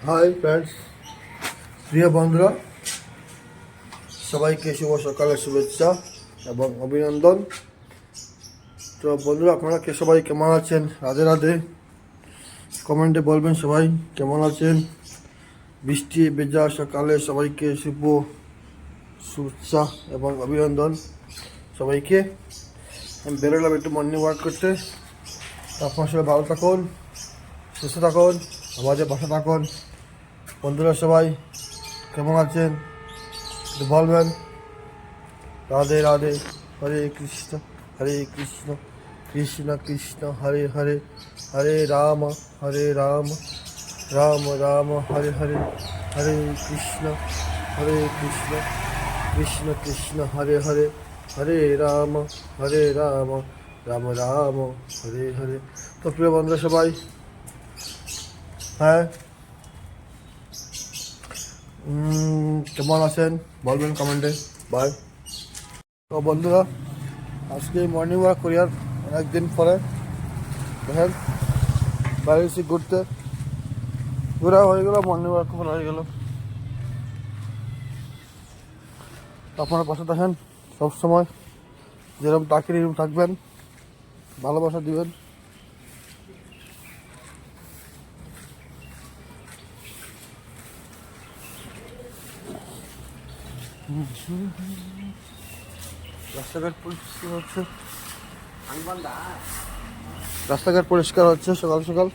Hi friends, প্রিয় বন্ধুরা, সবাইকে শুভ সকালের শুভেচ্ছা এবং অভিনন্দন। তো বন্ধুরা, আপনারা সবাই কেমন আছেন? রাধে রাধে। কমেন্টে বলবেন সবাই কেমন আছেন। বৃষ্টি ভেজা সকালে সবাইকে শুভ শুভেচ্ছা এবং অভিনন্দন সবাইকে। আমি বেরোলাম একটু মর্নিং ওয়াক করতে। আপনার সবাই ভালো থাকুন, সুস্থ থাকুন, আমাদের বাসা থাকুন। বন্ধুরা সবাই কেমন আছেন একটু বলবেন। রাধে রাধে। হরে কৃষ্ণ কৃষ্ণ কৃষ্ণ হরে হরে, হরে রাম রাম রাম হরে হরে, হরে কৃষ্ণ কৃষ্ণ কৃষ্ণ হরে হরে, হরে রাম রাম রাম হরে হরে। তো প্রিয় বন্ধুরা সবাই, হ্যাঁ, কেমন আছেন বলবেন কমেন্টে। বাই। তো বন্ধুরা, আজকে মর্নিং ওয়াক করি আর অনেকদিন পরে। দেখেন বাইরে এসে ঘুরতে, ঘোরা হয়ে গেল, মর্নিং ওয়াক করা হয়ে গেল। আপনার পাশে দেখেন সবসময় যেরকম তাকিয়ে এরকম থাকবেন, ভালোবাসা দিবেন। রাস্তাঘাট পরিষ্কার হচ্ছে, রাস্তাঘাট পরিষ্কার হচ্ছে সকাল সকাল।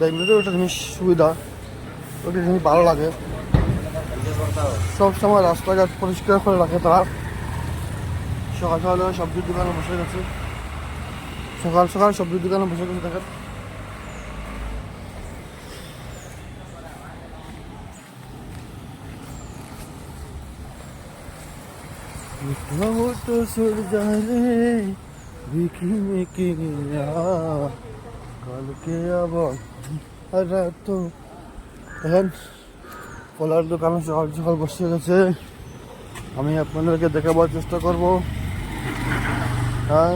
এমনিতেও একটা জিনিস সুবিধা, ওটা জিনিস ভালো লাগে। সব সময় রাস্তাঘাট পরিষ্কার করে রাখে তারা। সকাল সকাল সবজির দোকানে বসে গেছে, সকাল সকাল সবজির দোকানে বসে গেছে দেখেন। তো সর যায় বিকি মেকি কালকে আবার তো দেখেন কলার দোকানে সকাল সকাল বসে গেছে। আমি আপনাদেরকে দেখাবার চেষ্টা করব। হ্যাঁ,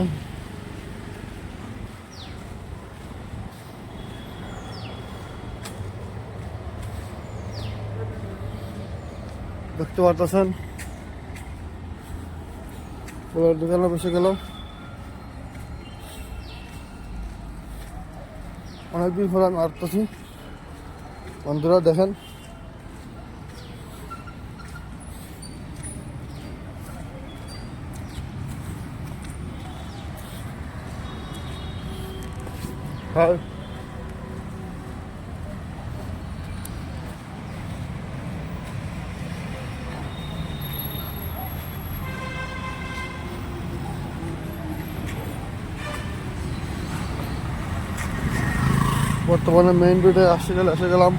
দেখতে পারতেছেন কলার দোকানে বসে গেল। অনেকদিন পর আমি আসতেছি বন্ধুরা, দেখেন হ্যাঁ, বর্তমানে মেইন রোডে এসে গেলাম।